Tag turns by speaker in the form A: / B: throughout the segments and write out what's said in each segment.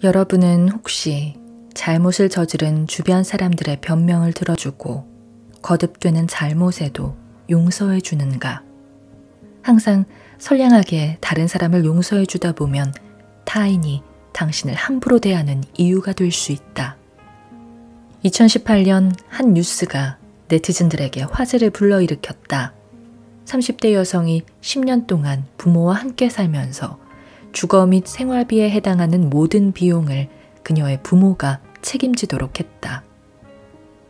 A: 여러분은 혹시 잘못을 저지른 주변 사람들의 변명을 들어주고 거듭되는 잘못에도 용서해 주는가? 항상 선량하게 다른 사람을 용서해 주다 보면 타인이 당신을 함부로 대하는 이유가 될 수 있다. 2018년 한 뉴스가 네티즌들에게 화제를 불러일으켰다. 30대 여성이 10년 동안 부모와 함께 살면서 주거 및 생활비에 해당하는 모든 비용을 그녀의 부모가 책임지도록 했다.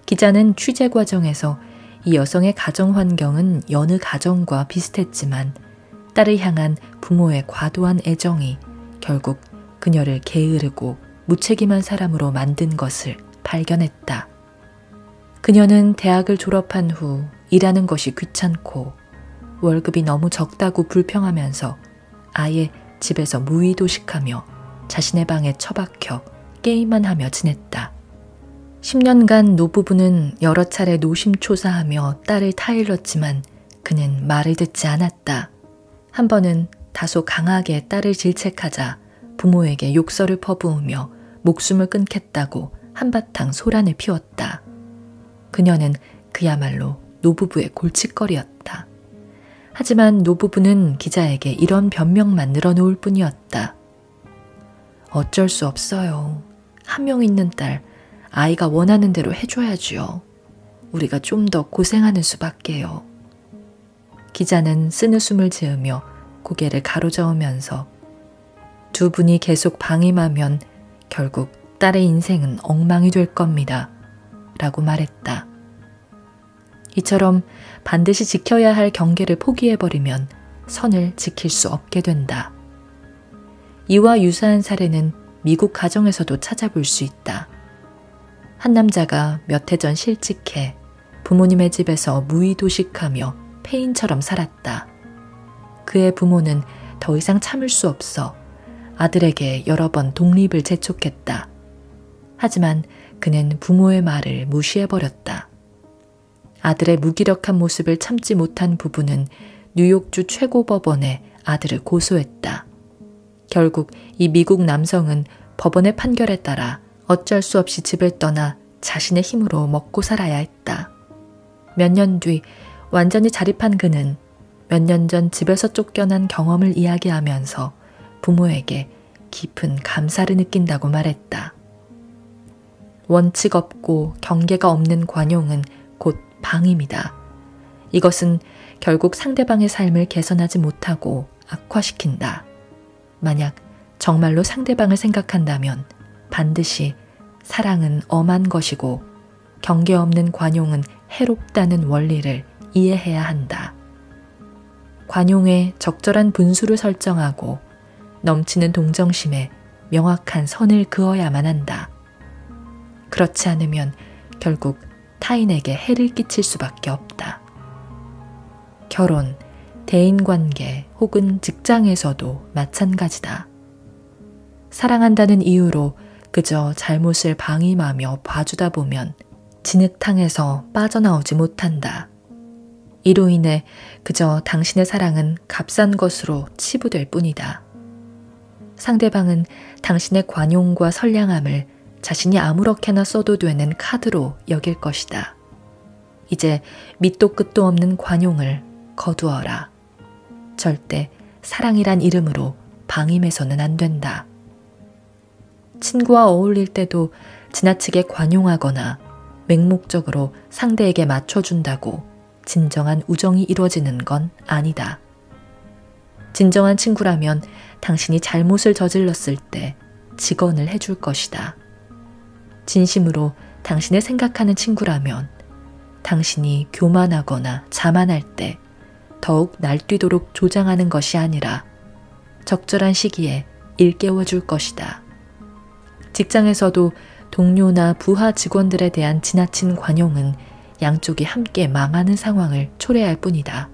A: 기자는 취재 과정에서 이 여성의 가정 환경은 여느 가정과 비슷했지만 딸을 향한 부모의 과도한 애정이 결국 그녀를 게으르고 무책임한 사람으로 만든 것을 발견했다. 그녀는 대학을 졸업한 후 일하는 것이 귀찮고 월급이 너무 적다고 불평하면서 아예 집에서 무의도식하며 자신의 방에 처박혀 게임만 하며 지냈다. 10년간 노부부는 여러 차례 노심초사하며 딸을 타일렀지만 그는 말을 듣지 않았다. 한 번은 다소 강하게 딸을 질책하자 부모에게 욕설을 퍼부으며 목숨을 끊겠다고 한바탕 소란을 피웠다. 그녀는 그야말로 노부부의 골칫거리였다. 하지만 노부부는 기자에게 이런 변명만 늘어놓을 뿐이었다. 어쩔 수 없어요. 한 명 있는 딸, 아이가 원하는 대로 해줘야지요. 우리가 좀 더 고생하는 수밖에요. 기자는 쓴웃음을 지으며 고개를 가로저으면서 두 분이 계속 방임하면 결국 딸의 인생은 엉망이 될 겁니다. 라고 말했다. 이처럼 반드시 지켜야 할 경계를 포기해버리면 선을 지킬 수 없게 된다. 이와 유사한 사례는 미국 가정에서도 찾아볼 수 있다. 한 남자가 몇 해 전 실직해 부모님의 집에서 무의도식하며 폐인처럼 살았다. 그의 부모는 더 이상 참을 수 없어 아들에게 여러 번 독립을 재촉했다. 하지만 그는 부모의 말을 무시해버렸다. 아들의 무기력한 모습을 참지 못한 부부는 뉴욕주 최고법원에 아들을 고소했다. 결국 이 미국 남성은 법원의 판결에 따라 어쩔 수 없이 집을 떠나 자신의 힘으로 먹고 살아야 했다. 몇 년 뒤 완전히 자립한 그는 몇 년 전 집에서 쫓겨난 경험을 이야기하면서 부모에게 깊은 감사를 느낀다고 말했다. 원칙 없고 경계가 없는 관용은 곧 방임이다. 이것은 결국 상대방의 삶을 개선하지 못하고 악화시킨다. 만약 정말로 상대방을 생각한다면 반드시 사랑은 엄한 것이고 경계 없는 관용은 해롭다는 원리를 이해해야 한다. 관용에 적절한 분수를 설정하고 넘치는 동정심에 명확한 선을 그어야만 한다. 그렇지 않으면 결국 타인에게 해를 끼칠 수밖에 없다. 결혼, 대인관계 혹은 직장에서도 마찬가지다. 사랑한다는 이유로 그저 잘못을 방임하며 봐주다 보면 진흙탕에서 빠져나오지 못한다. 이로 인해 그저 당신의 사랑은 값싼 것으로 치부될 뿐이다. 상대방은 당신의 관용과 선량함을 자신이 아무렇게나 써도 되는 카드로 여길 것이다. 이제 밑도 끝도 없는 관용을 거두어라. 절대 사랑이란 이름으로 방임해서는 안 된다. 친구와 어울릴 때도 지나치게 관용하거나 맹목적으로 상대에게 맞춰준다고 진정한 우정이 이루어지는 건 아니다. 진정한 친구라면 당신이 잘못을 저질렀을 때 직언을 해줄 것이다. 진심으로 당신을 생각하는 친구라면 당신이 교만하거나 자만할 때 더욱 날뛰도록 조장하는 것이 아니라 적절한 시기에 일깨워줄 것이다. 직장에서도 동료나 부하 직원들에 대한 지나친 관용은 양쪽이 함께 망하는 상황을 초래할 뿐이다.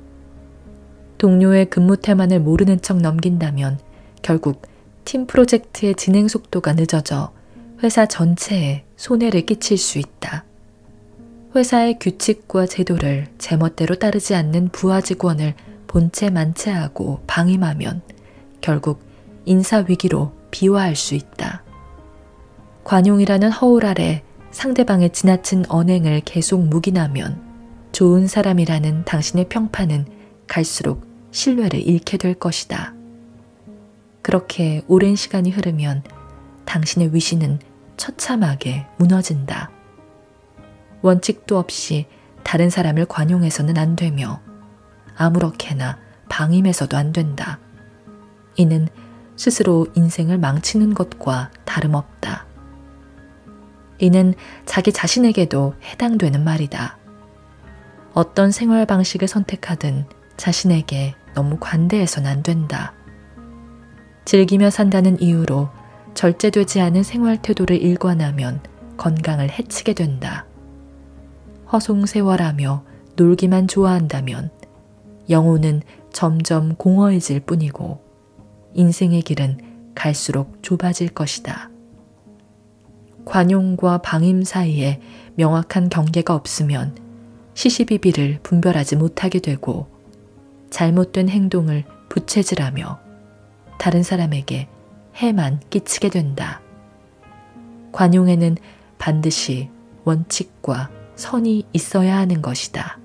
A: 동료의 근무 태만을 모르는 척 넘긴다면 결국 팀 프로젝트의 진행 속도가 늦어져 회사 전체에 손해를 끼칠 수 있다. 회사의 규칙과 제도를 제멋대로 따르지 않는 부하 직원을 본체 만체하고 방임하면 결국 인사위기로 비화할 수 있다. 관용이라는 허울 아래 상대방의 지나친 언행을 계속 묵인하면 좋은 사람이라는 당신의 평판은 갈수록 신뢰를 잃게 될 것이다. 그렇게 오랜 시간이 흐르면 당신의 위신은 처참하게 무너진다. 원칙도 없이 다른 사람을 관용해서는 안 되며 아무렇게나 방임해서도 안 된다. 이는 스스로 인생을 망치는 것과 다름없다. 이는 자기 자신에게도 해당되는 말이다. 어떤 생활 방식을 선택하든 자신에게 너무 관대해서는 안 된다. 즐기며 산다는 이유로 절제되지 않은 생활 태도를 일관하면 건강을 해치게 된다. 허송세월하며 놀기만 좋아한다면 영혼은 점점 공허해질 뿐이고 인생의 길은 갈수록 좁아질 것이다. 관용과 방임 사이에 명확한 경계가 없으면 시시비비를 분별하지 못하게 되고 잘못된 행동을 부채질하며 다른 사람에게 해만 끼치게 된다. 관용에는 반드시 원칙과 선이 있어야 하는 것이다.